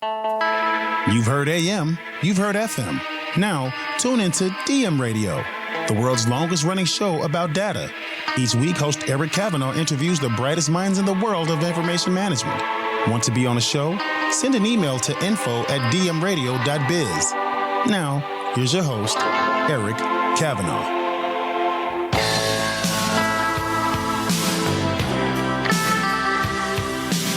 You've heard AM, you've heard FM. Now, tune into DM Radio, the world's longest running show about data. Each week, host Eric Kavanaugh interviews the brightest minds in the world of information management. Want to be on the show? Send an email to info@dmradio.biz. Now, here's your host, Eric Kavanaugh.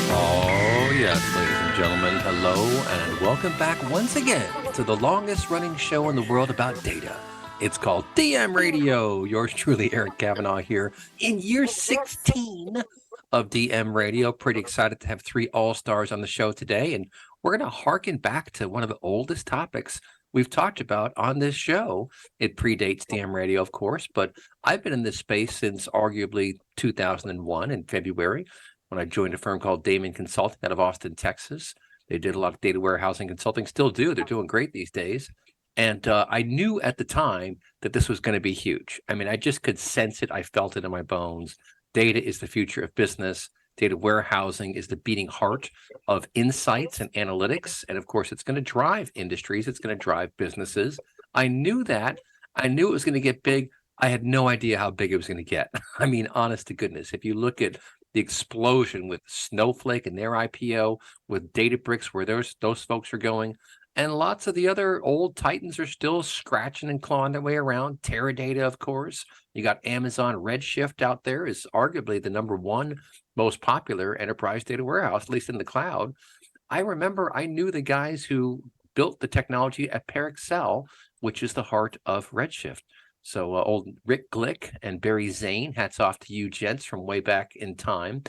Oh, yes, ladies and gentlemen, hello, and welcome back once again to the longest running show in the world about data. It's called DM Radio. Yours truly, Eric Kavanaugh, here in year 16 of DM Radio. Pretty excited to have three all-stars on the show today, and we're going to harken back to one of the oldest topics we've talked about on this show. It predates DM Radio, of course, but I've been in this space since arguably 2001 in February, when I joined a firm called Damon Consulting out of Austin, Texas. They did a lot of data warehousing consulting, still do. They're doing great these days. And I knew at the time that this was going to be huge. I mean, I just could sense it. I felt it in my bones. Data is the future of business. Data warehousing is the beating heart of insights and analytics. And of course, it's going to drive industries. It's going to drive businesses. I knew that. I knew it was going to get big. I had no idea how big it was going to get. I mean, honest to goodness, if you look at the explosion with Snowflake and their IPO, with Databricks, where those folks are going, and lots of the other old titans are still scratching and clawing their way around. Teradata, of course. You got Amazon Redshift out there, is arguably the number one most popular enterprise data warehouse, at least in the cloud. I remember I knew the guys who built the technology at Parexel, which is the heart of Redshift. So old Rick Glick and Barry Zane, hats off to you gents from way back in time.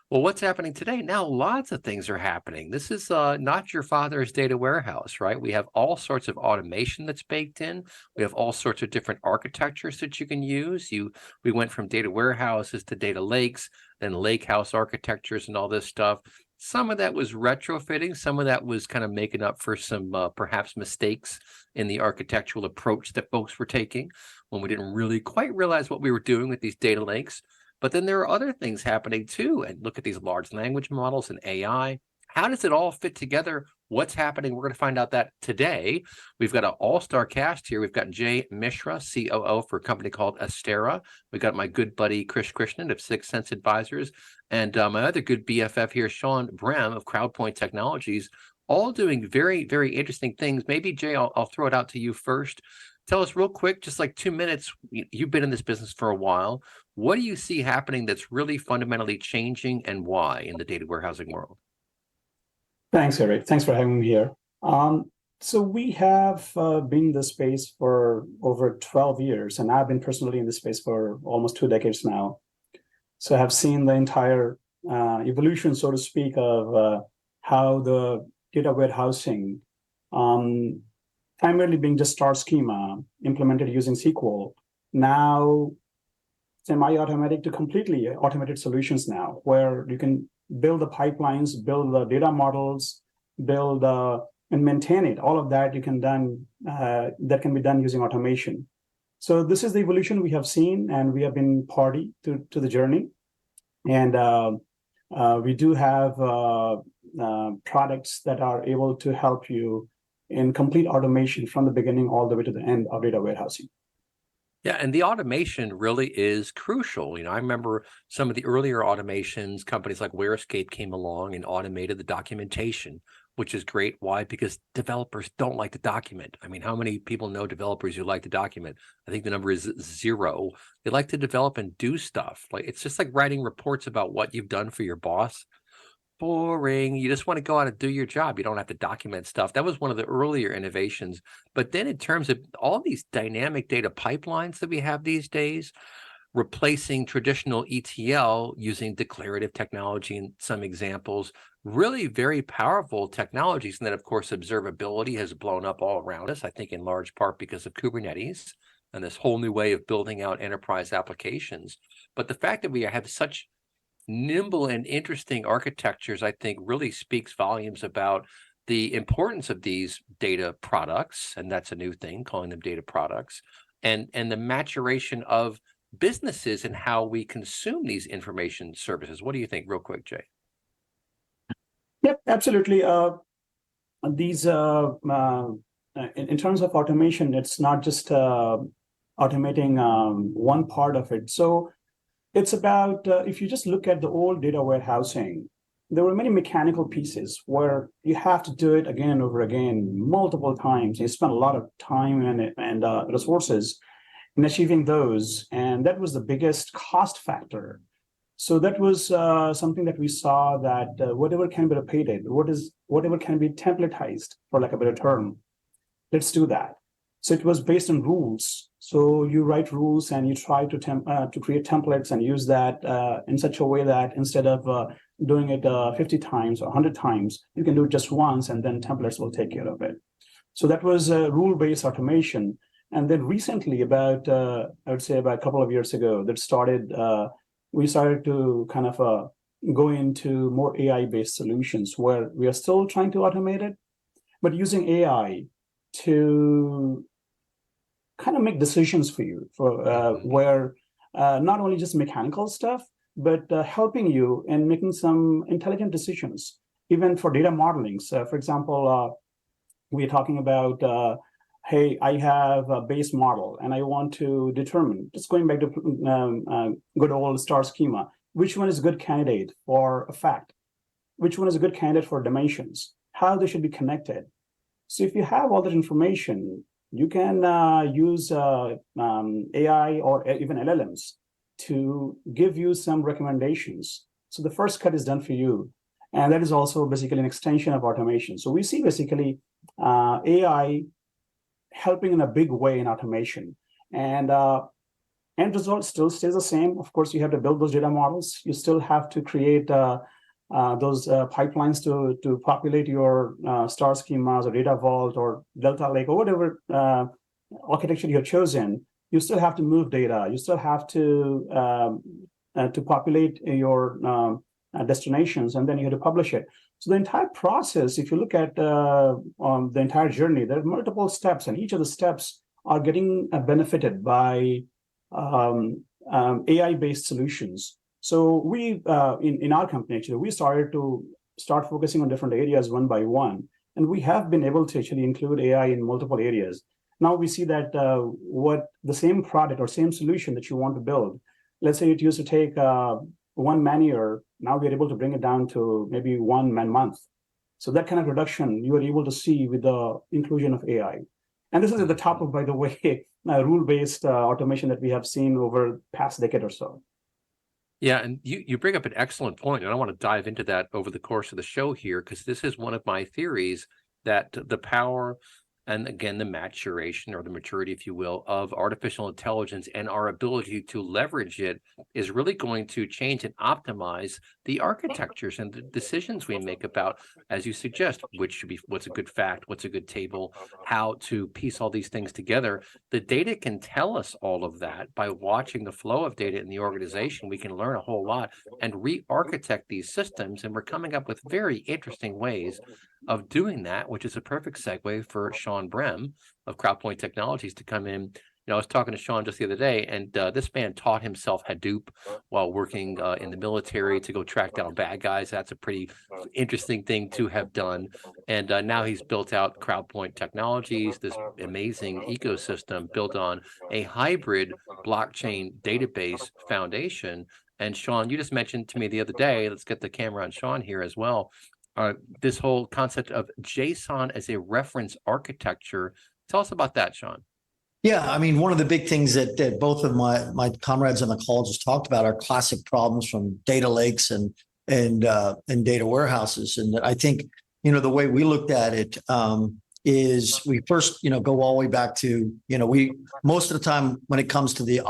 Well, what's happening today? Now, lots of things are happening. This is not your father's data warehouse, right? We have all sorts of automation that's baked in. We have all sorts of different architectures that you can use. We went from data warehouses to data lakes, then lakehouse architectures and all this stuff. Some of that was retrofitting. Some of that was kind of making up for some perhaps mistakes in the architectural approach that folks were taking when we didn't really quite realize what we were doing with these data lakes. But then there are other things happening too. And look at these large language models and AI. How does it all fit together? What's happening? We're going to find out that today. We've got an all-star cast here. We've got Jay Mishra, COO for a company called Astera. We've got my good buddy, Krishnan of Sixth Sense Advisors. And my other good BFF here, Sean Brehm of Crowdpoint Technologies, all doing very, very interesting things. Maybe, Jay, I'll throw it out to you first. Tell us real quick, just like 2 minutes, you've been in this business for a while. What do you see happening that's really fundamentally changing and why in the data warehousing world? Thanks, Eric. Thanks for having me here. So we have been in this space for over 12 years, and I've been personally in this space for almost 2 decades now. So I have seen the entire evolution, so to speak, of how the data warehousing, primarily being just star schema, implemented using SQL, now semi-automatic to completely automated solutions now, where you can build the pipelines, build the data models, build and maintain it. All of that you can that can be done using automation. So this is the evolution we have seen, and we have been party to the journey. And we do have products that are able to help you in complete automation from the beginning all the way to the end of data warehousing. Yeah, and the automation really is crucial. I remember some of the earlier automations, companies like Warescape came along and automated the documentation, which is great. Why? Because developers don't like to document. I mean, how many people know developers who like to document? I think the number is 0. They like to develop and do stuff. Like, it's just like writing reports about what you've done for your boss. Boring. You just want to go out and do your job. You don't have to document stuff. That was one of the earlier innovations. But then in terms of all these dynamic data pipelines that we have these days, replacing traditional ETL using declarative technology in some examples, really very powerful technologies. And then, of course, observability has blown up all around us, I think in large part because of Kubernetes and this whole new way of building out enterprise applications. But the fact that we have such nimble and interesting architectures, I think, really speaks volumes about the importance of these data products, and that's a new thing, calling them data products, and the maturation of businesses and how we consume these information services. What do you think, real quick, Jay? Yep, absolutely. these in terms of automation, it's not just automating one part of it. So it's about if you just look at the old data warehousing, there were many mechanical pieces where you have to do it again and over again, multiple times. You spend a lot of time and resources in achieving those, and that was the biggest cost factor. So that was something that we saw that whatever can be repeated, whatever can be templatized, for lack of a better term, let's do that. So it was based on rules. So you write rules and you try to create templates and use that in such a way that instead of doing it 50 times or 100 times, you can do it just once and then templates will take care of it. So that was rule-based automation. And then recently, about I would say about a couple of years ago, we started to kind of go into more AI-based solutions where we are still trying to automate it, but using AI to kind of make decisions for you, where not only just mechanical stuff, but helping you in making some intelligent decisions, even for data modeling. So, for example, we're talking about hey, I have a base model and I want to determine, just going back to good old star schema, which one is a good candidate for a fact, which one is a good candidate for dimensions, how they should be connected. So if you have all that information, you can use AI or even LLMs to give you some recommendations. So the first cut is done for you. And that is also basically an extension of automation. So we see basically AI helping in a big way in automation. And end result still stays the same. Of course, you have to build those data models. You still have to create those pipelines to populate your star schemas or data vault or Delta Lake or whatever architecture you have chosen. You still have to move data. You still have to populate your destinations, and then you have to publish it. So the entire process, if you look at the entire journey, there are multiple steps, and each of the steps are getting benefited by AI-based solutions. So we, in our company, actually, we started to focusing on different areas one by one, and we have been able to actually include AI in multiple areas. Now we see that what the same product or same solution that you want to build, let's say it used to take 1 man year, now we're able to bring it down to maybe 1 man month. So that kind of reduction you are able to see with the inclusion of AI. And this is at the top of, by the way, rule-based automation that we have seen over the past decade or so. Yeah, and you bring up an excellent point, and I want to dive into that over the course of the show here, because this is one of my theories that the power and, again, the maturation or the maturity, if you will, of artificial intelligence and our ability to leverage it is really going to change and optimize the architectures and the decisions we make about, as you suggest, what's a good fact, what's a good table, how to piece all these things together. The data can tell us all of that. By watching the flow of data in the organization, we can learn a whole lot and re-architect these systems. And we're coming up with very interesting ways of doing that, which is a perfect segue for Sean Brehm of Crowdpoint Technologies to come in. I was talking to Sean just the other day, and this man taught himself Hadoop while working in the military to go track down bad guys. That's a pretty interesting thing to have done. And now he's built out Crowdpoint Technologies, this amazing ecosystem built on a hybrid blockchain database foundation. And Sean, you just mentioned to me the other day, let's get the camera on Sean here as well, this whole concept of JSON as a reference architecture. Tell us about that, Sean. Yeah, I mean, one of the big things that both of my comrades on the call just talked about are classic problems from data lakes and data warehouses. And I think, the way we looked at it is we first, go all the way back to, we most of the time when it comes to the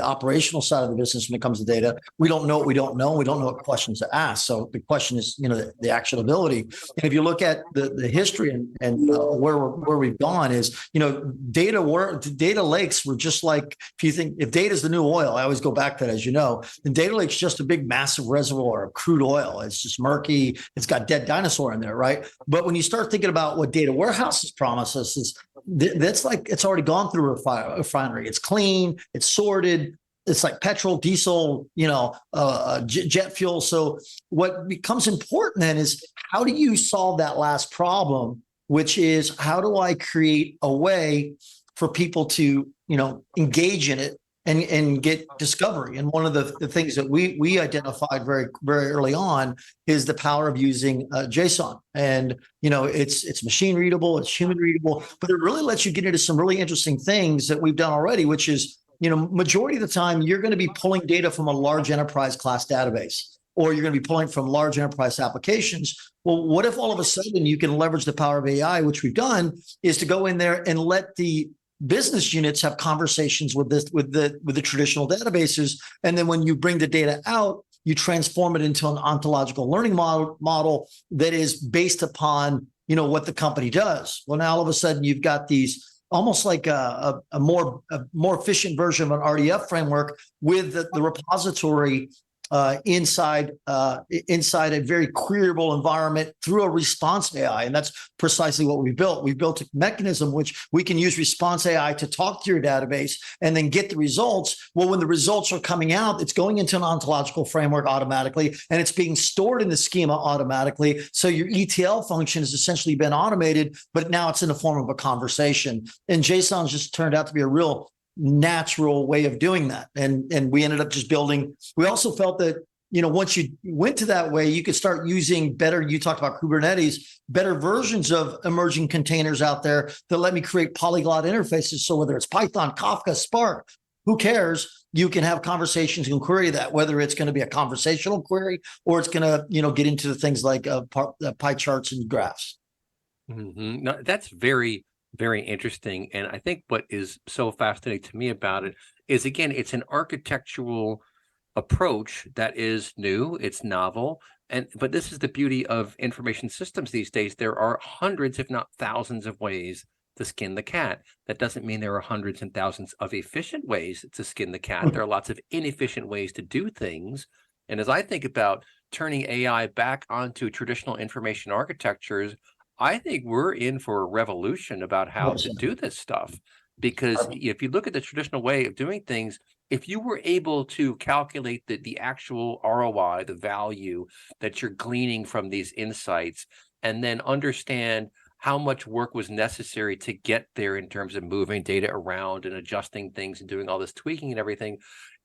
operational side of the business, when it comes to data, we don't know what we don't know. We don't know what questions to ask. So the question is, the actionability. And if you look at the history and where we've gone is, data lakes were just like, if data is the new oil, I always go back to that, as you know, the data lake's just a big, massive reservoir of crude oil. It's just murky. It's got dead dinosaur in there, right? But when you start thinking about what data warehouses promise us, is that's like it's already gone through a refinery. It's clean, it's sorted, it's like petrol, diesel, jet fuel. So what becomes important then is how do you solve that last problem, which is how do I create a way for people to, engage in it and get discovery. And one of the things that we identified very, very early on is the power of using JSON. And, it's machine readable, it's human readable, but it really lets you get into some really interesting things that we've done already, which is, majority of the time, you're going to be pulling data from a large enterprise class database, or you're going to be pulling from large enterprise applications. Well, what if all of a sudden you can leverage the power of AI, which we've done, is to go in there and let the business units have conversations with the traditional databases, and then when you bring the data out, you transform it into an ontological learning model that is based upon what the company does. Well, now all of a sudden you've got these almost like a more efficient version of an RDF framework with the repository inside a very queryable environment through a response AI. And that's precisely what we built. We built a mechanism which we can use response AI to talk to your database and then get the results. Well, when the results are coming out, it's going into an ontological framework automatically, and it's being stored in the schema automatically. So your ETL function has essentially been automated, but now it's in the form of a conversation. And JSON's just turned out to be a real natural way of doing that. And we ended up just building. We also felt that, once you went to that way, you could start using better, you talked about Kubernetes, better versions of emerging containers out there that let me create polyglot interfaces. So whether it's Python, Kafka, Spark, who cares? You can have conversations and query that, whether it's going to be a conversational query or it's going to, get into the things like pie charts and graphs. Mm-hmm. No, that's very, very interesting. And I think what is so fascinating to me about it is, again, it's an architectural approach that is new, it's novel. But this is the beauty of information systems these days. There are hundreds, if not thousands, of ways to skin the cat. That doesn't mean there are hundreds and thousands of efficient ways to skin the cat. There are lots of inefficient ways to do things. And as I think about turning AI back onto traditional information architectures, I think we're in for a revolution about how to do this stuff. Because if you look at the traditional way of doing things, if you were able to calculate the actual ROI, the value that you're gleaning from these insights, and then understand how much work was necessary to get there in terms of moving data around and adjusting things and doing all this tweaking and everything,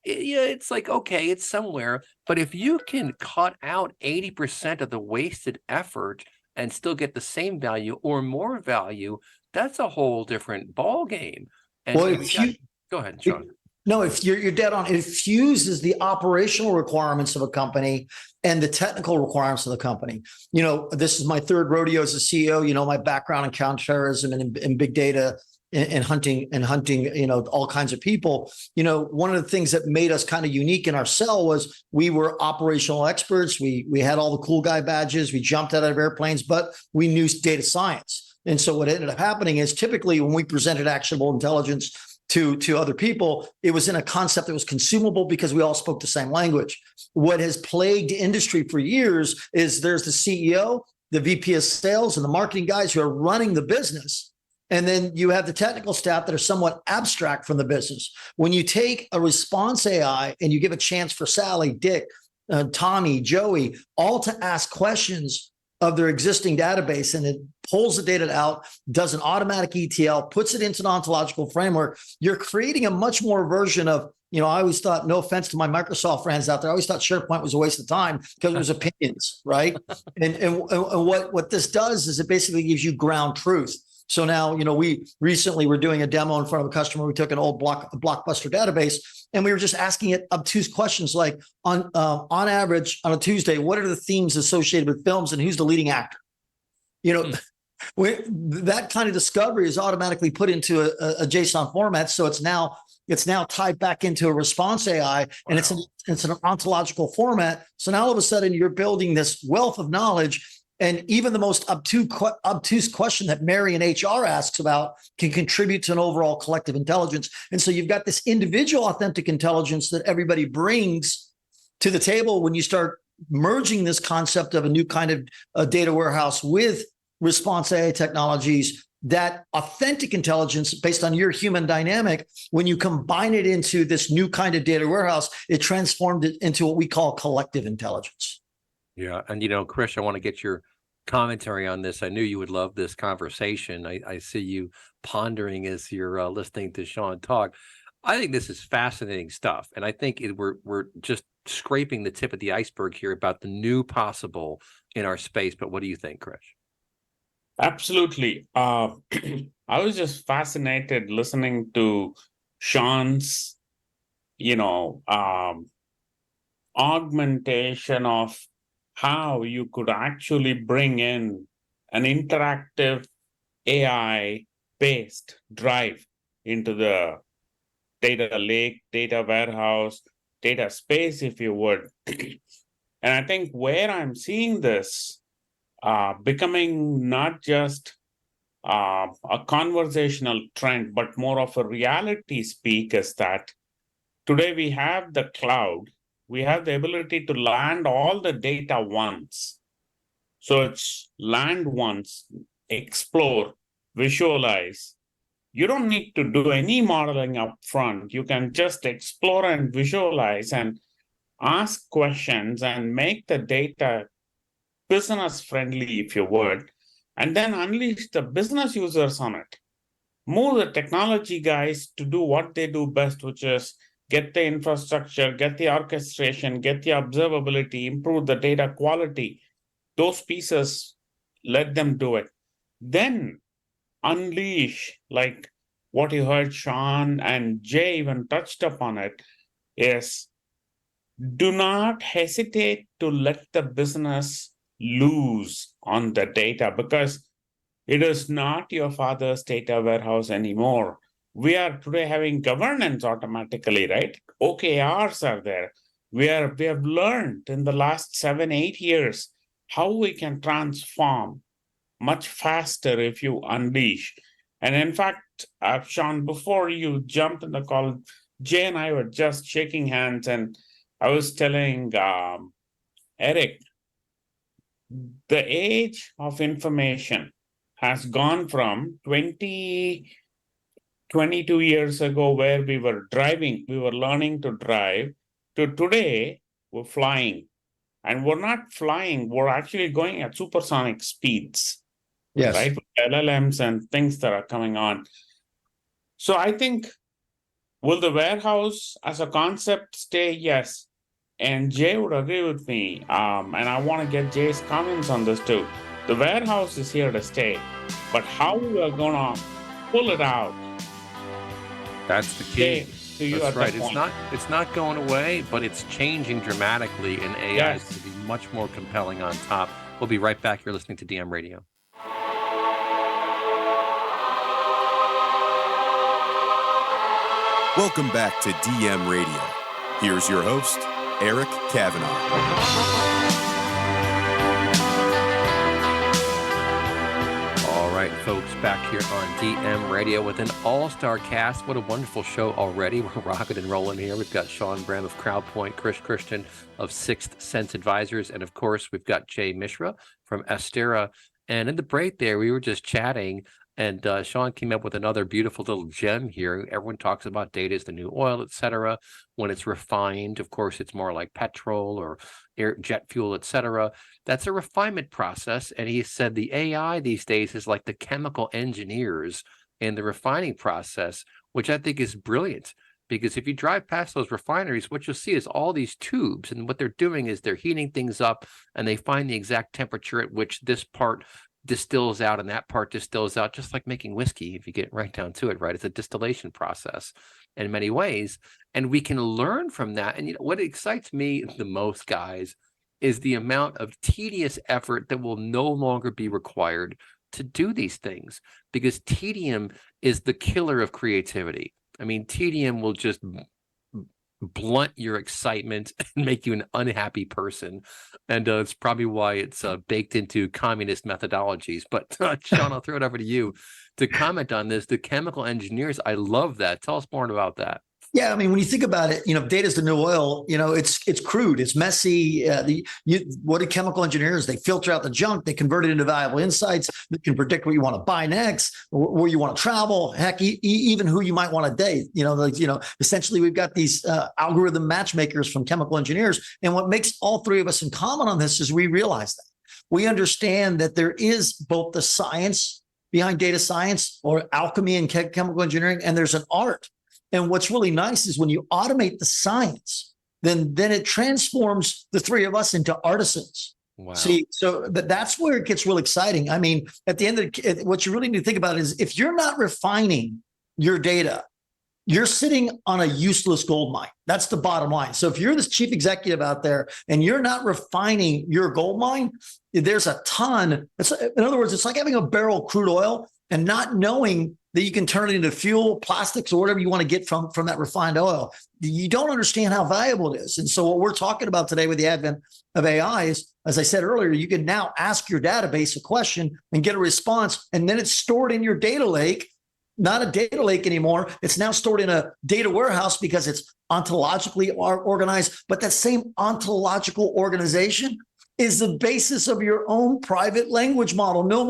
it's like, okay, it's somewhere. But if you can cut out 80% of the wasted effort and still get the same value or more value, that's a whole different ball game. And well, go ahead, Sean. No, if you're dead on, it fuses the operational requirements of a company and the technical requirements of the company. This is my third rodeo as a CEO. My background in counterterrorism and big data and hunting, all kinds of people. One of the things that made us kind of unique in our cell was we were operational experts. We had all the cool guy badges. We jumped out of airplanes, but we knew data science. And so what ended up happening is typically when we presented actionable intelligence to other people, it was in a concept that was consumable because we all spoke the same language. What has plagued industry for years is there's the CEO, the VP of sales, and the marketing guys who are running the business. And then you have the technical staff that are somewhat abstract from the business. When you take a response AI and you give a chance for Sally, Dick, Tommy, Joey, all to ask questions of their existing database, and it pulls the data out, does an automatic ETL, puts it into an ontological framework, you're creating a much more version of, I always thought, no offense to my Microsoft friends out there, I always thought SharePoint was a waste of time because it was opinions, right? And what this does is it basically gives you ground truth. So now, we recently were doing a demo in front of a customer. We took an old Blockbuster database, and we were just asking it obtuse questions like, on average, on a Tuesday, what are the themes associated with films and who's the leading actor? That kind of discovery is automatically put into a JSON format. So it's now tied back into a response AI, and it's an ontological format. So now all of a sudden you're building this wealth of knowledge. And even the most obtuse question that Mary in HR asks about can contribute to an overall collective intelligence. And so you've got this individual authentic intelligence that everybody brings to the table when you start merging this concept of a new kind of data warehouse with response AI technologies. that authentic intelligence based on your human dynamic, when you combine it into this new kind of data warehouse, it transformed it into what we call collective intelligence. Yeah. And, Krish, I want to get your commentary on this. I knew you would love this conversation. I see you pondering as you're listening to Sean talk. I think this is fascinating stuff. And I think we're just scraping the tip of the iceberg here about the new possible in our space. But what do you think, Krish? Absolutely. I was just fascinated listening to Sean's, augmentation of how you could actually bring in an interactive AI-based drive into the data lake, data warehouse, data space, if you would. And I think where I'm seeing this becoming not just a conversational trend, but more of a reality speak is that today we have the cloud, we have the ability to land all the data once. So it's land once, explore, visualize. You don't need to do any modeling up front. You can just explore and visualize and ask questions and make the data business friendly, if you would, and then unleash the business users on it. Move the technology guys to do what they do best, which is get the infrastructure, get the orchestration, get the observability, improve the data quality. Those pieces, let them do it. Then unleash, like what you heard Sean and Jay even touched upon it, is do not hesitate to let the business lose on the data, because it is not your father's data warehouse anymore. We are today having governance automatically, right? OKRs are there. We have learned in the last 7-8 years how we can transform much faster if you unleash. And in fact, Sean, before you jumped in the call, Jay and I were just shaking hands, and I was telling Eric, the age of information has gone from 22 years ago, where we were driving, we were learning to drive, to today, we're flying. And we're not flying, we're actually going at supersonic speeds. Yes. Right? With LLMs and things that are coming on. So I think, will the warehouse as a concept stay? Yes. And Jay would agree with me. And I want to get Jay's comments on this too. The warehouse is here to stay, but how we are going to pull it out? That's the key. Jay, to you That's at right. that point. It's not going away, but it's changing dramatically, and AI Yes. is going to be much more compelling on top. We'll be right back. You're listening to DM Radio. Welcome back to DM Radio. Here's your host, Eric Kavanaugh. All right, folks, back here on DM Radio with an all-star cast. What a wonderful show already. We're rocking and rolling here. We've got Sean Brehm of Crowdpoint, Krishnan of Sixth Sense Advisors, and of course, we've got Jay Mishra from Astera. And in the break there, we were just chatting, and Sean came up with another beautiful little gem here. Everyone talks about data as the new oil, et cetera. When it's refined, of course, it's more like petrol or jet fuel, et cetera. That's a refinement process. And he said the AI these days is like the chemical engineers in the refining process, which I think is brilliant. Because if you drive past those refineries, what you'll see is all these tubes. And what they're doing is they're heating things up, and they find the exact temperature at which this part distills out and that part distills out, just like making whiskey, if you get right down to it, right? It's a distillation process in many ways. And we can learn from that. And what excites me the most, guys, is the amount of tedious effort that will no longer be required to do these things, because tedium is the killer of creativity. I mean, tedium will just blunt your excitement and make you an unhappy person. And it's probably why it's baked into communist methodologies. But Sean, I'll throw it over to you to comment on this. The chemical engineers, I love that. Tell us more about that. Yeah, I mean, when you think about it, data is the new oil. It's crude, it's messy. What do chemical engineers? They filter out the junk, they convert it into valuable insights. They can predict what you want to buy next, where you want to travel. Heck, even who you might want to date. Essentially, we've got these algorithm matchmakers from chemical engineers, and what makes all three of us in common on this is we realize that we understand that there is both the science behind data science or alchemy and chemical engineering, and there's an art. And what's really nice is when you automate the science, then it transforms the three of us into artisans. Wow. See, so that's where it gets really exciting. I mean, at the end of what you really need to think about is if you're not refining your data, you're sitting on a useless gold mine. That's the bottom line. So if you're this chief executive out there and you're not refining your gold mine, there's a ton. In other words, it's like having a barrel of crude oil and not knowing that you can turn it into fuel, plastics, or whatever you want to get from that refined oil. You don't understand how valuable it is. And so what we're talking about today with the advent of AI is, as I said earlier, you can now ask your database a question and get a response, and then it's stored in your data lake. Not a data lake anymore. It's now stored in a data warehouse because it's ontologically organized. But that same ontological organization is the basis of your own private language model. No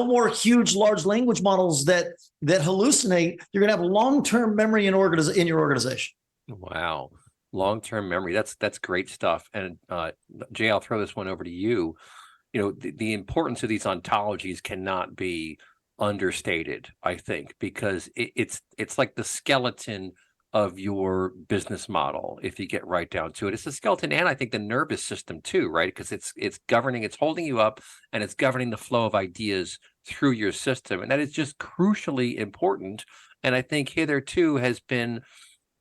more huge, large language models that hallucinate. You're going to have long-term memory in your organization. Wow. Long-term memory. That's great stuff. And Jay, I'll throw this one over to you. The importance of these ontologies cannot be understated, I think, because it's like the skeleton of your business model. If you get right down to it, it's the skeleton, and I think the nervous system too, right? Because it's governing, it's holding you up, and it's governing the flow of ideas through your system, and that is just crucially important. And I think hitherto has been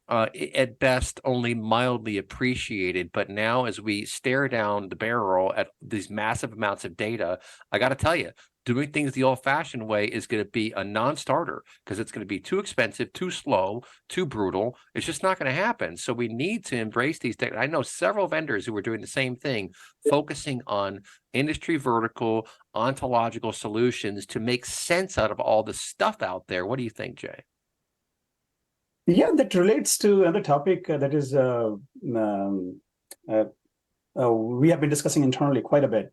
at best only mildly appreciated. But now, as we stare down the barrel at these massive amounts of data, I got to tell you, doing things the old-fashioned way is going to be a non-starter because it's going to be too expensive, too slow, too brutal. It's just not going to happen. So we need to embrace these things. I know several vendors who are doing the same thing, focusing on industry vertical, ontological solutions to make sense out of all the stuff out there. What do you think, Jay? Yeah, that relates to another topic that is we have been discussing internally quite a bit.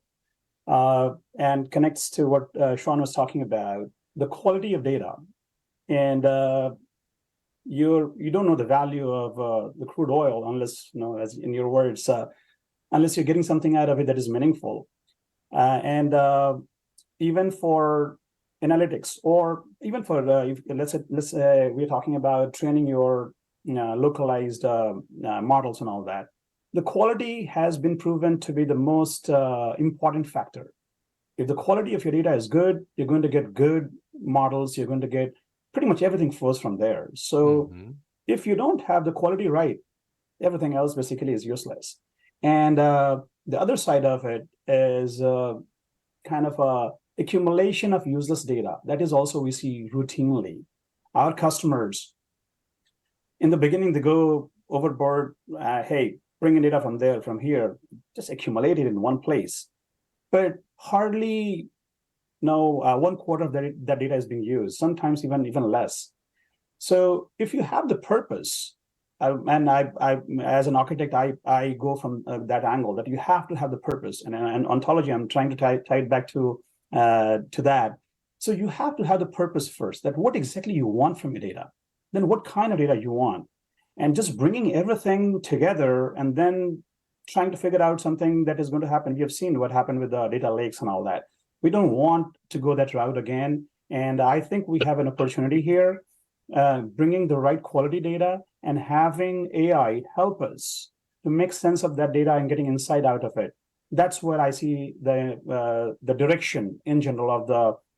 And connects to what Sean was talking about, the quality of data. And you don't know the value of the crude oil unless, as in your words, unless you're getting something out of it that is meaningful. And even for analytics, or even for let's say we're talking about training your localized models and all that. The quality has been proven to be the most important factor. If the quality of your data is good, you're going to get good models. You're going to get pretty much everything flows from there. So if you don't have the quality right, everything else basically is useless. And the other side of it is kind of a accumulation of useless data. That is also we see routinely. Our customers, in the beginning, they go overboard. Hey, bring in data from there, from here, just accumulate it in one place. But hardly 1/4 of that data is being used, sometimes even less. So if you have the purpose, and I as an architect, I go from that angle that you have to have the purpose. And ontology, I'm trying to tie it back to that. So you have to have the purpose first, that what exactly you want from your data, then what kind of data you want. And just bringing everything together and then trying to figure out something that is going to happen. We have seen what happened with the data lakes and all that. We don't want to go that route again. And I think we have an opportunity here, bringing the right quality data and having AI help us to make sense of that data and getting insight out of it. That's where I see the direction in general of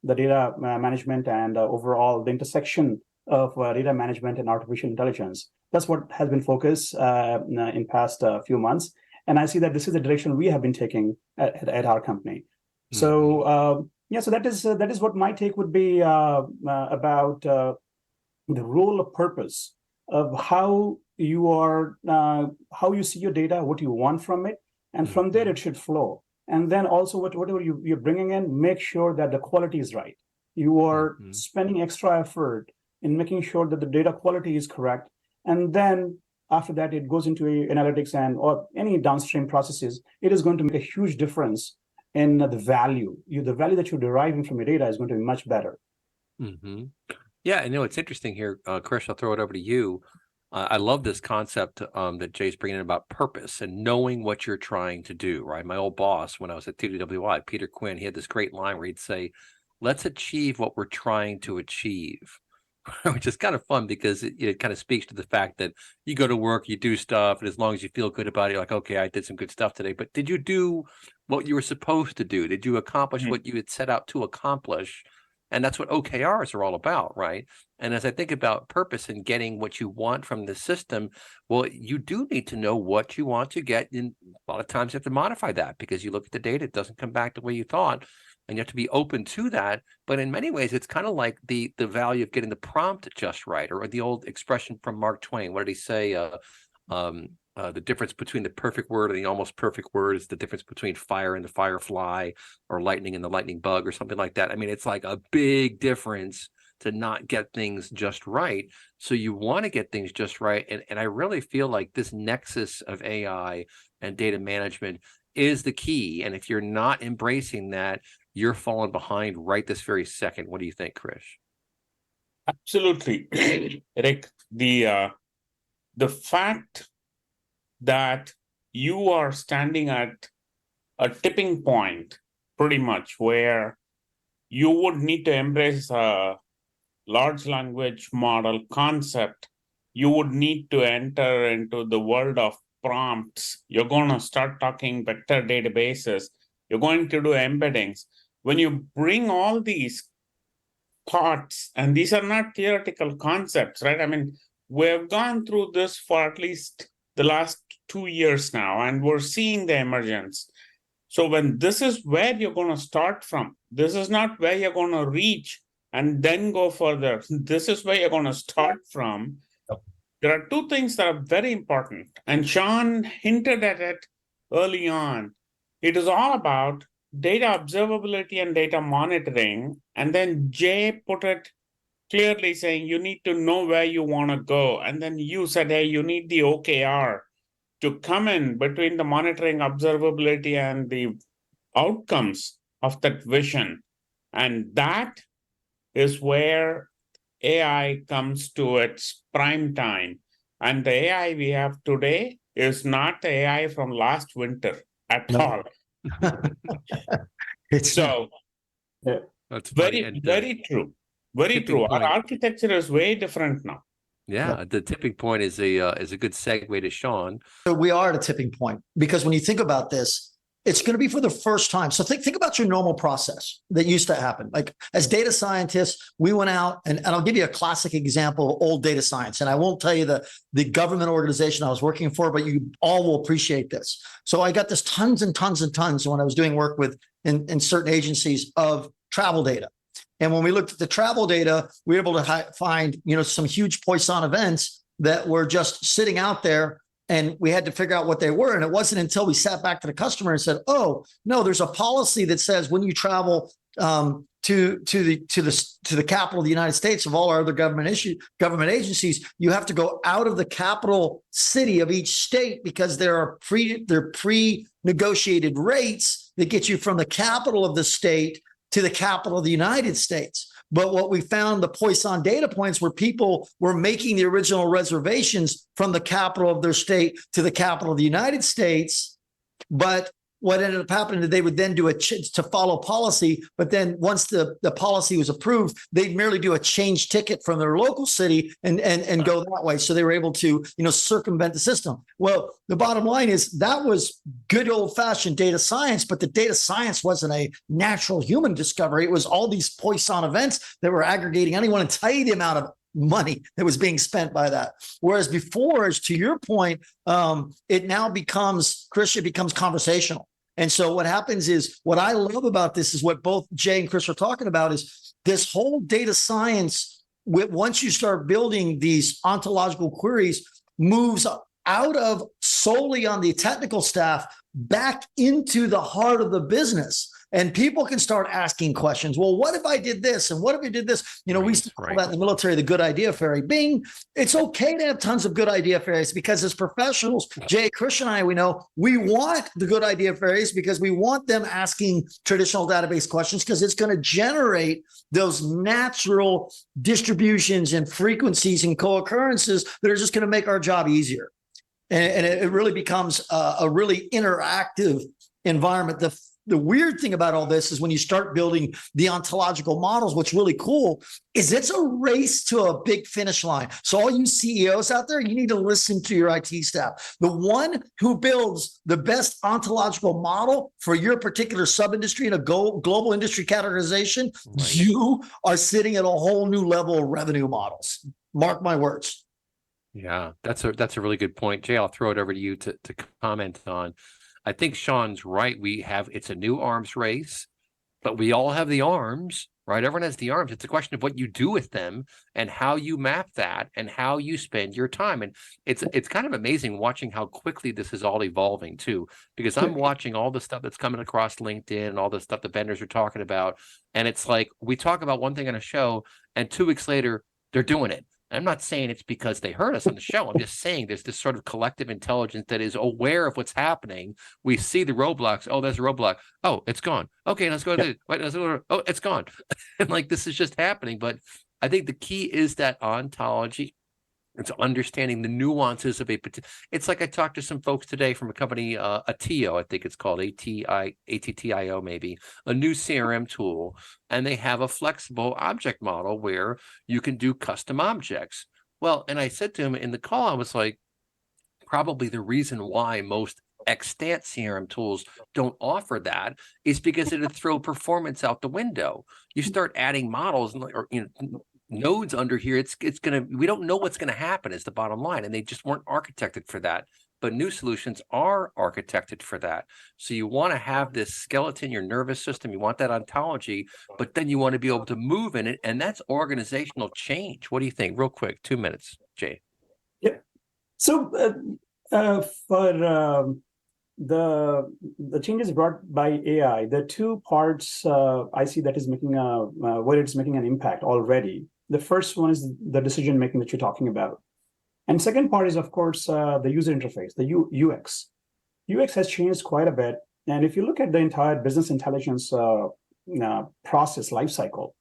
the data management and overall the intersection of data management and artificial intelligence. That's what has been focused in past few months. And I see that this is the direction we have been taking at our company. So so that is what my take would be about the role of purpose of how you see your data, what you want from it, and from there it should flow. And then also whatever you're bringing in, make sure that the quality is right. You are spending extra effort in making sure that the data quality is correct, And then after that, it goes into analytics and or any downstream processes. It is going to make a huge difference in the value. The value that you're deriving from your data is going to be much better. Mm-hmm. Yeah, I know it's interesting here, Krish. I'll throw it over to you. I love this concept that Jay's bringing in about purpose and knowing what you're trying to do, right? My old boss, when I was at TWWI, Peter Quinn, he had this great line where he'd say, let's achieve what we're trying to achieve, which is kind of fun because it kind of speaks to the fact that you go to work, you do stuff, and as long as you feel good about it, you're like, okay, I did some good stuff today. But did you do what you were supposed to do? Did you accomplish what you had set out to accomplish? And that's what OKRs are all about, right? And as I think about purpose and getting what you want from the system, well, you do need to know what you want to get. And a lot of times you have to modify that because you look at the data, it doesn't come back the way you thought, and you have to be open to that. But in many ways, it's kind of like the value of getting the prompt just right, or the old expression from Mark Twain. What did he say? The difference between the perfect word and the almost perfect word is the difference between fire and the firefly, or lightning and the lightning bug, or something like that. I mean, it's like a big difference to not get things just right. So you want to get things just right. And I really feel like this nexus of AI and data management is the key. And if you're not embracing that, you're falling behind right this very second. What do you think, Krish? Absolutely. Rick, the fact that you are standing at a tipping point pretty much where you would need to embrace a large language model concept. You would need to enter into the world of prompts. You're going to start talking vector databases. You're going to do embeddings. When you bring all these thoughts, and these are not theoretical concepts, right? I mean, we've gone through this for at least the last 2 years now, and we're seeing the emergence. So when this is where you're going to start from, this is not where you're going to reach and then go further. This is where you're going to start from. There are two things that are very important, and Sean hinted at it early on. It is all about data observability and data monitoring, and then Jay put it clearly saying you need to know where you want to go. And then you said, hey, you need the OKR to come in between the monitoring, observability, and the outcomes of that vision. And that is where AI comes to its prime time. And the AI we have today is not the AI from last winter at all. So, That's very, very true. Very true. Our architecture is way different now. Yeah, the tipping point is a good segue to Sean. So we are at a tipping point because when you think about this, it's going to be for the first time. So think about your normal process that used to happen. Like as data scientists, we went out and I'll give you a classic example of old data science. And I won't tell you the government organization I was working for, but you all will appreciate this. So I got this tons and tons and tons when I was doing work with in certain agencies of travel data. And when we looked at the travel data, we were able to find, some huge Poisson events that were just sitting out there, and we had to figure out what they were. And it wasn't until we sat back to the customer and said, "Oh, no, there's a policy that says when you travel to the capital of the United States of all our other government agencies, you have to go out of the capital city of each state because there are pre-negotiated rates that get you from the capital of the state to the capital of the United States." But what we found, the Poisson data points where people were making the original reservations from the capital of their state to the capital of the United States. But what ended up happening is they would then do to follow policy. But then once the policy was approved, they'd merely do a change ticket from their local city and go that way. So they were able to, circumvent the system. Well, the bottom line is that was good old fashioned data science, but the data science wasn't a natural human discovery. It was all these Poisson events that were aggregating. I don't even want to tell you the amount of money that was being spent by that. Whereas before, as to your point, it now becomes, Krish, it becomes conversational. And so what happens is, what I love about this is what both Jay and Chris are talking about is this whole data science, once you start building these ontological queries, moves out of solely on the technical staff back into the heart of the business. And people can start asking questions. Well, what if I did this? And what if I did this? We used to call that in the military the good idea fairy. Bing, it's okay to have tons of good idea fairies because as professionals, Jay, Krish, and I, we know we want the good idea fairies because we want them asking traditional database questions because it's going to generate those natural distributions and frequencies and co-occurrences that are just going to make our job easier. And it really becomes a really interactive environment. The weird thing about all this is when you start building the ontological models, what's really cool is it's a race to a big finish line. So all you CEOs out there, you need to listen to your IT staff. The one who builds the best ontological model for your particular sub-industry in a global industry categorization, you are sitting at a whole new level of revenue models. Mark my words. Yeah, that's a really good point. Jay, I'll throw it over to you to comment on. I think Sean's right. It's a new arms race, but we all have the arms, right? Everyone has the arms. It's a question of what you do with them and how you map that and how you spend your time. And it's kind of amazing watching how quickly this is all evolving too, because I'm watching all the stuff that's coming across LinkedIn and all the stuff the vendors are talking about. And it's like, we talk about one thing on a show and 2 weeks later, they're doing it. I'm not saying it's because they heard us on the show. I'm just saying there's this sort of collective intelligence that is aware of what's happening. We see the roadblocks. Oh, there's a roadblock. Oh, it's gone. Okay, let's go to this. Wait, let's go to, oh, it's gone. And like this is just happening. But I think the key is that ontology. It's understanding the nuances of it's like I talked to some folks today from a company, Attio, I think it's called ATTIO, maybe, a new CRM tool, and they have a flexible object model where you can do custom objects. Well, and I said to him in the call, I was like, probably the reason why most extant CRM tools don't offer that is because it'd throw performance out the window. You start adding models or nodes under here, we don't know what's gonna happen is the bottom line, and they just weren't architected for that. But new solutions are architected for that. So you want to have this skeleton, your nervous system, you want that ontology, but then you want to be able to move in it, and that's organizational change. What do you think? Real quick, 2 minutes, Jay. Yeah. So for the changes brought by AI, the two parts I see that is making where it's making an impact already. The first one is the decision making that you're talking about, and second part is of course the user interface, the UX. UX has changed quite a bit, and if you look at the entire business intelligence process lifecycle,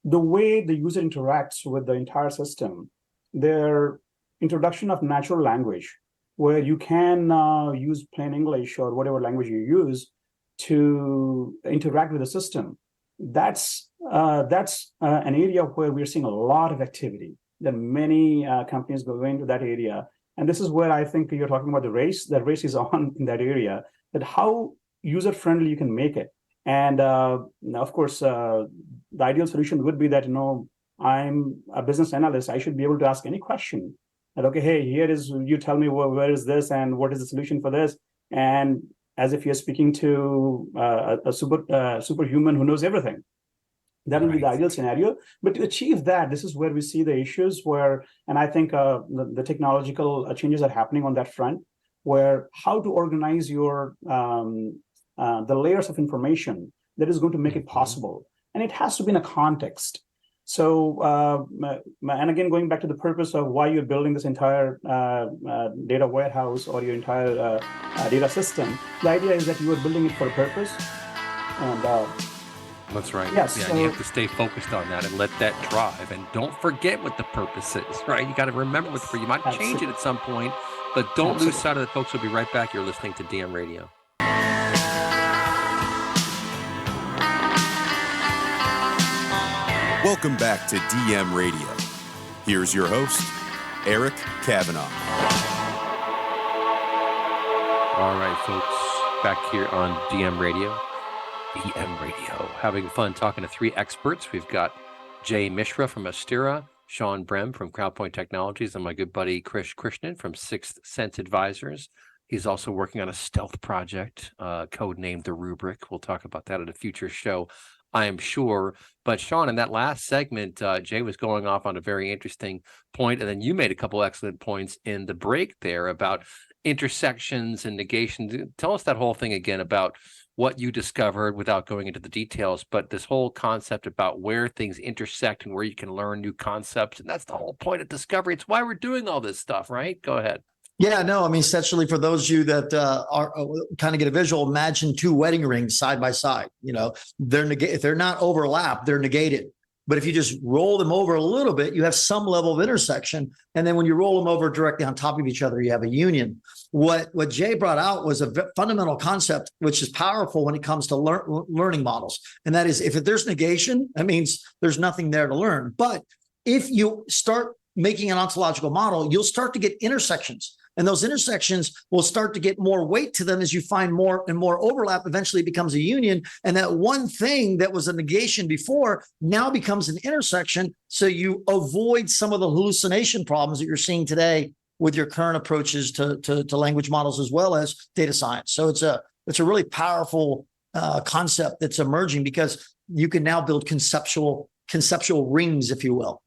the way the user interacts with the entire system, their introduction of natural language, where you can use plain English or whatever language you use to interact with the system. That's an area where we're seeing a lot of activity. That many companies go into that area, and this is where I think you're talking about the race. That race is on in that area. That how user friendly you can make it, and of course, the ideal solution would be that I'm a business analyst. I should be able to ask any question. That okay, hey, here is, you tell me where is this and what is the solution for this, and as if you're speaking to a superhuman who knows everything. That will be the ideal scenario. But to achieve that, this is where we see the issues where, and I think the technological changes are happening on that front, where how to organize your the layers of information that is going to make it possible, and it has to be in a context. So, and again, going back to the purpose of why you're building this entire data warehouse or your entire data system, the idea is that you are building it for a purpose. And that's right. Yes. Yeah, and you have to stay focused on that and let that drive. And don't forget what the purpose is, right? You got to remember what you might change it at some point, but don't lose sight of that, folks. We'll be right back. You're listening to DM Radio. Welcome back to DM Radio. Here's your host, Eric Kavanaugh. All right, folks, back here on DM Radio. DM Radio, having fun talking to three experts. We've got Jay Mishra from Astera, Sean Brehm from Crowdpoint Technologies, and my good buddy Krishnan from Sixth Sense Advisors. He's also working on a stealth project, codenamed The Rubric. We'll talk about that at a future show, I am sure. But Sean, in that last segment, Jay was going off on a very interesting point, and then you made a couple excellent points in the break there about intersections and negations. Tell us that whole thing again about what you discovered without going into the details, but this whole concept about where things intersect and where you can learn new concepts. And that's the whole point of discovery. It's why we're doing all this stuff, right? Go ahead. Yeah, no, I mean, essentially for those of you that are kind of get a visual, imagine two wedding rings side by side. You know, if they're not overlapped, they're negated. But if you just roll them over a little bit, you have some level of intersection. And then when you roll them over directly on top of each other, you have a union. What Jay brought out was a fundamental concept, which is powerful when it comes to learning models. And that is, if there's negation, that means there's nothing there to learn. But if you start making an ontological model, you'll start to get intersections. And those intersections will start to get more weight to them as you find more and more overlap. Eventually it becomes a union. And that one thing that was a negation before now becomes an intersection. So you avoid some of the hallucination problems that you're seeing today with your current approaches to language models as well as data science. So it's a really powerful concept that's emerging because you can now build conceptual rings, if you will.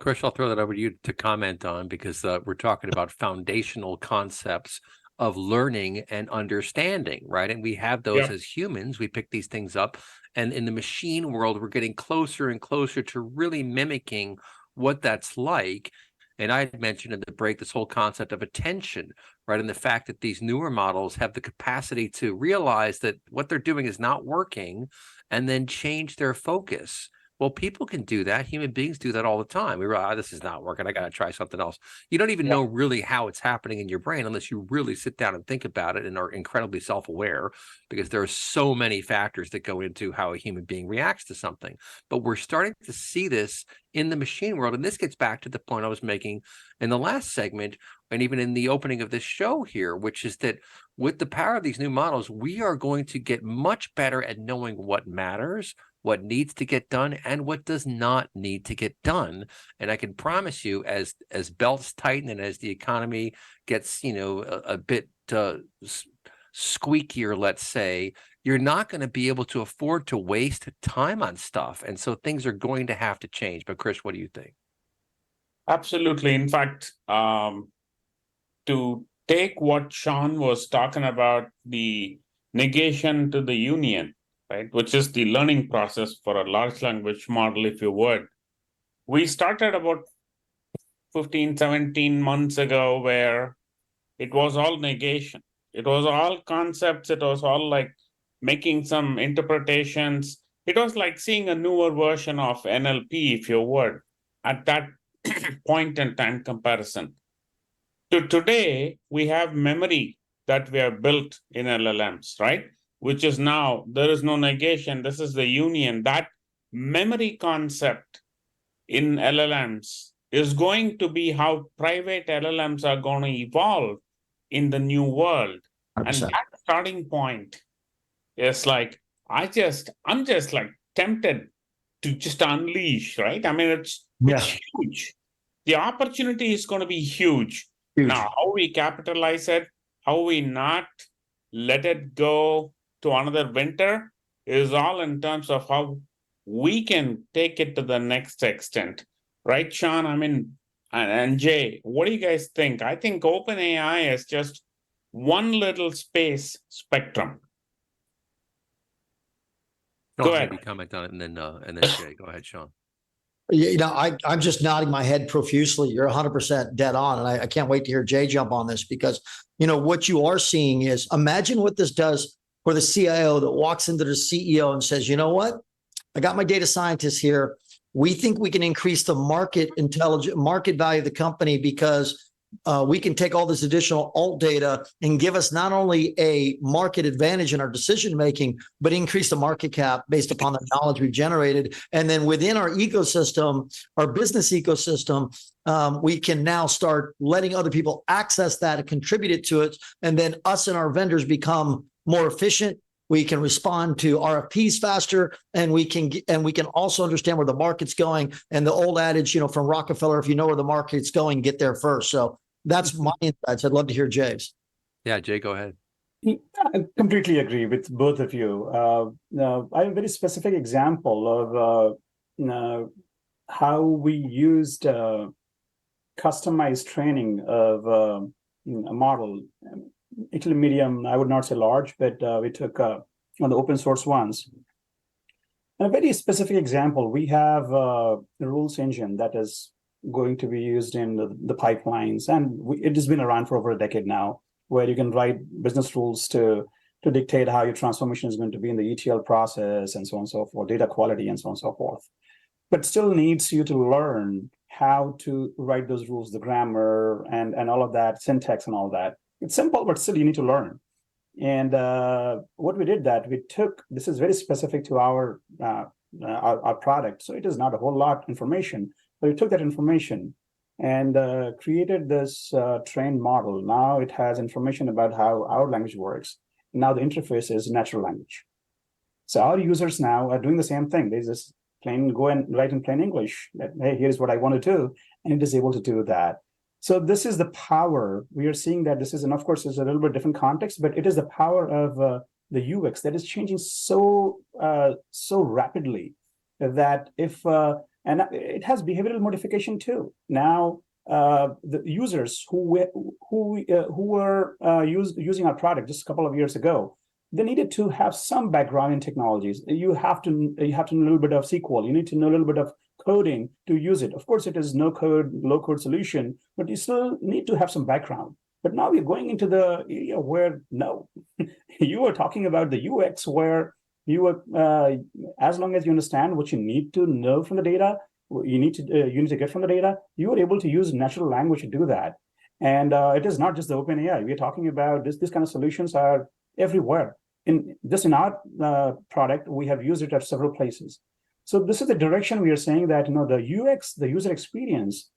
Krish, I'll throw that over to you to comment on, because we're talking about foundational concepts of learning and understanding, right? And we have those as humans. We pick these things up. And in the machine world, we're getting closer and closer to really mimicking what that's like. And I had mentioned in the break this whole concept of attention, right? And the fact that these newer models have the capacity to realize that what they're doing is not working and then change their focus. Well, people can do that. Human beings do that all the time. We realize, this is not working. I got to try something else. You don't even know really how it's happening in your brain unless you really sit down and think about it and are incredibly self-aware, because there are so many factors that go into how a human being reacts to something. But we're starting to see this in the machine world. And this gets back to the point I was making in the last segment, and even in the opening of this show here, which is that with the power of these new models, we are going to get much better at knowing what matters, what needs to get done, and what does not need to get done. And I can promise you, as belts tighten and as the economy gets, a bit squeakier, let's say, you're not going to be able to afford to waste time on stuff. And so things are going to have to change. But Krish, what do you think? Absolutely. In fact, to take what Sean was talking about, the negation to the union, right, which is the learning process for a large language model, if you would. We started about 15, 17 months ago where it was all negation. It was all concepts. It was all like making some interpretations. It was like seeing a newer version of NLP, if you would, at that point in time comparison. To today, we have memory that we have built in LLMs, right? Which is now, there is no negation. This is the union. That memory concept in LLMs is going to be how private LLMs are going to evolve in the new world. 100%. And that starting point is like, I'm just like tempted to just unleash, right? I mean, it's huge. The opportunity is going to be huge. Now, how we capitalize it, how we not let it go to another winter is all in terms of how we can take it to the next extent. Right, Sean? I mean, and Jay, what do you guys think? I think OpenAI is just one little space spectrum. Go ahead. Maybe comment on it, and then Jay. Go ahead, Sean. I'm just nodding my head profusely. You're 100% dead on. And I can't wait to hear Jay jump on this, because, what you are seeing is, imagine what this does for the CIO that walks into the CEO and says, you know what? I got my data scientists here. We think we can increase the market value of the company because we can take all this additional alt data and give us not only a market advantage in our decision making, but increase the market cap based upon the knowledge we've generated. And then within our ecosystem, our business ecosystem, we can now start letting other people access that and contribute it to it. And then us and our vendors become more efficient. We can respond to RFPs faster, and we can also understand where the market's going. And the old adage, from Rockefeller, if you know where the market's going, get there first. So that's my insights. I'd love to hear Jay's. Yeah, Jay, go ahead. I completely agree with both of you. I have a very specific example of how we used customized training of a model. actually medium, I would not say large, but we took on the open source ones. And a very specific example, we have a rules engine that is going to be used in the pipelines, and it has been around for over a decade now, where you can write business rules to dictate how your transformation is going to be in the ETL process and so on and so forth, data quality and so on and so forth. But still needs you to learn how to write those rules, the grammar and all of that, syntax and all that. It's simple, but still you need to learn. And what we did that we took, this is very specific to our product, so it is not a whole lot information, but we took that information and created this trained model. Now it has information about how our language works. Now the interface is natural language. So our users now are doing the same thing. They just go and write in plain English that, hey, here's what I want to do, and it is able to do that. So this is the power. We are seeing that this is, and of course, it's a little bit different context, but it is the power of the UX that is changing so rapidly that and it has behavioral modification too. Now the users who were using our product just a couple of years ago, they needed to have some background in technologies. You have to know a little bit of SQL. You need to know a little bit of coding to use it. Of course, it is no code, low code solution, but you still need to have some background. But now we're going into the area where no, you are talking about the UX where you are, as long as you understand what you need to know from the data, you need to get from the data, you are able to use natural language to do that. And it is not just the OpenAI. We're talking about this kind of solutions are everywhere. In our product, we have used it at several places. So this is the direction we are saying that the UX, the user experience,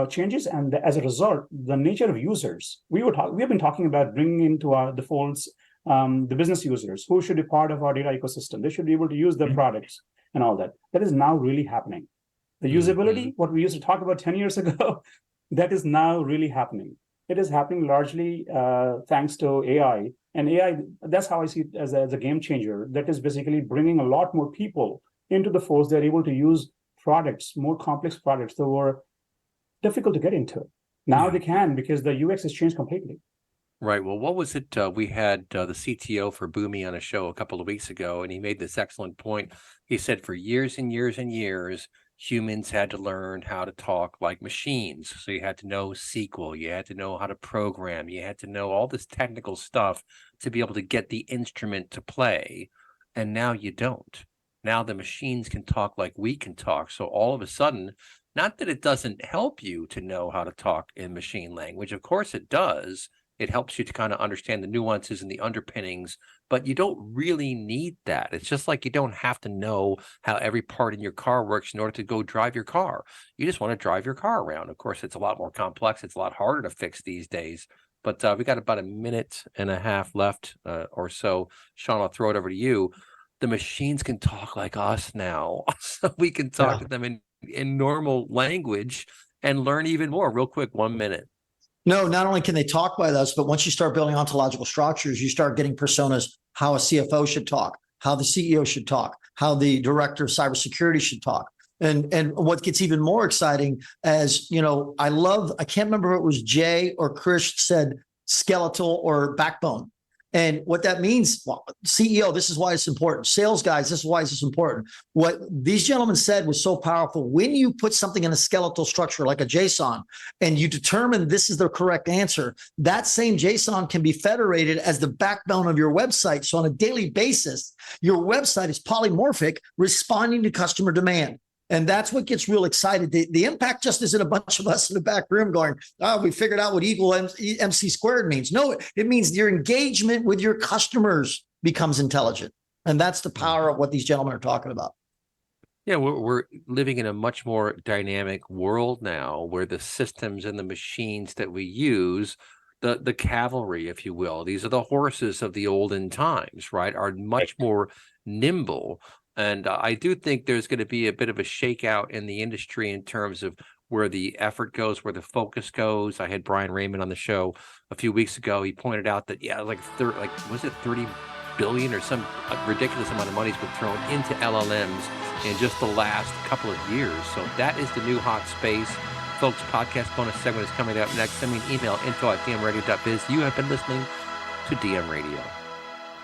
changes, and as a result, the nature of users. We have been talking about bringing into our defaults the business users who should be part of our data ecosystem. They should be able to use the products and all that. That is now really happening. The usability, what we used to talk about 10 years ago, that is now really happening. It is happening largely thanks to AI. And AI, that's how I see it as a game changer. That is basically bringing a lot more people into the force. They're able to use products, more complex products that were difficult to get into. Now they can, because the UX has changed completely. Right. Well, what was it? We had the CTO for Boomi on a show a couple of weeks ago, and he made this excellent point. He said for years and years and years, humans had to learn how to talk like machines. So you had to know SQL, you had to know how to program, you had to know all this technical stuff to be able to get the instrument to play. And now you don't. Now the machines can talk like we can talk. So all of a sudden, not that it doesn't help you to know how to talk in machine language. Of course it does. It helps you to kind of understand the nuances and the underpinnings, but you don't really need that. It's just like you don't have to know how every part in your car works in order to go drive your car. You just want to drive your car around. Of course, it's a lot more complex. It's a lot harder to fix these days. But we got about a minute and a half left or so. Sean, I'll throw it over to you. The machines can talk like us now. So we can talk to them in normal language and learn even more. Real quick, 1 minute. No, not only can they talk with us, but once you start building ontological structures, you start getting personas, how a CFO should talk, how the CEO should talk, how the director of cybersecurity should talk. And what gets even more exciting, as I can't remember if it was Jay or Krish said skeletal or backbone. And what that means, well, CEO, this is why it's important. Sales guys, this is why it's important. What these gentlemen said was so powerful. When you put something in a skeletal structure like a JSON and you determine this is the correct answer, that same JSON can be federated as the backbone of your website. So on a daily basis, your website is polymorphic, responding to customer demand. And that's what gets real excited. The impact just isn't a bunch of us in the back room going, we figured out what equal MC squared means. No, it means your engagement with your customers becomes intelligent. And that's the power of what these gentlemen are talking about. Yeah, we're living in a much more dynamic world now where the systems and the machines that we use, the cavalry, if you will, these are the horses of the olden times, right, are much more nimble. And I do think there's going to be a bit of a shakeout in the industry in terms of where the effort goes, where the focus goes. I had Brian Raymond on the show a few weeks ago. He pointed out that, was it 30 billion or some ridiculous amount of money's been thrown into LLMs in just the last couple of years. So that is the new hot space. Folks, podcast bonus segment is coming up next. Send me an email, info@dmradio.biz. You have been listening to DM Radio.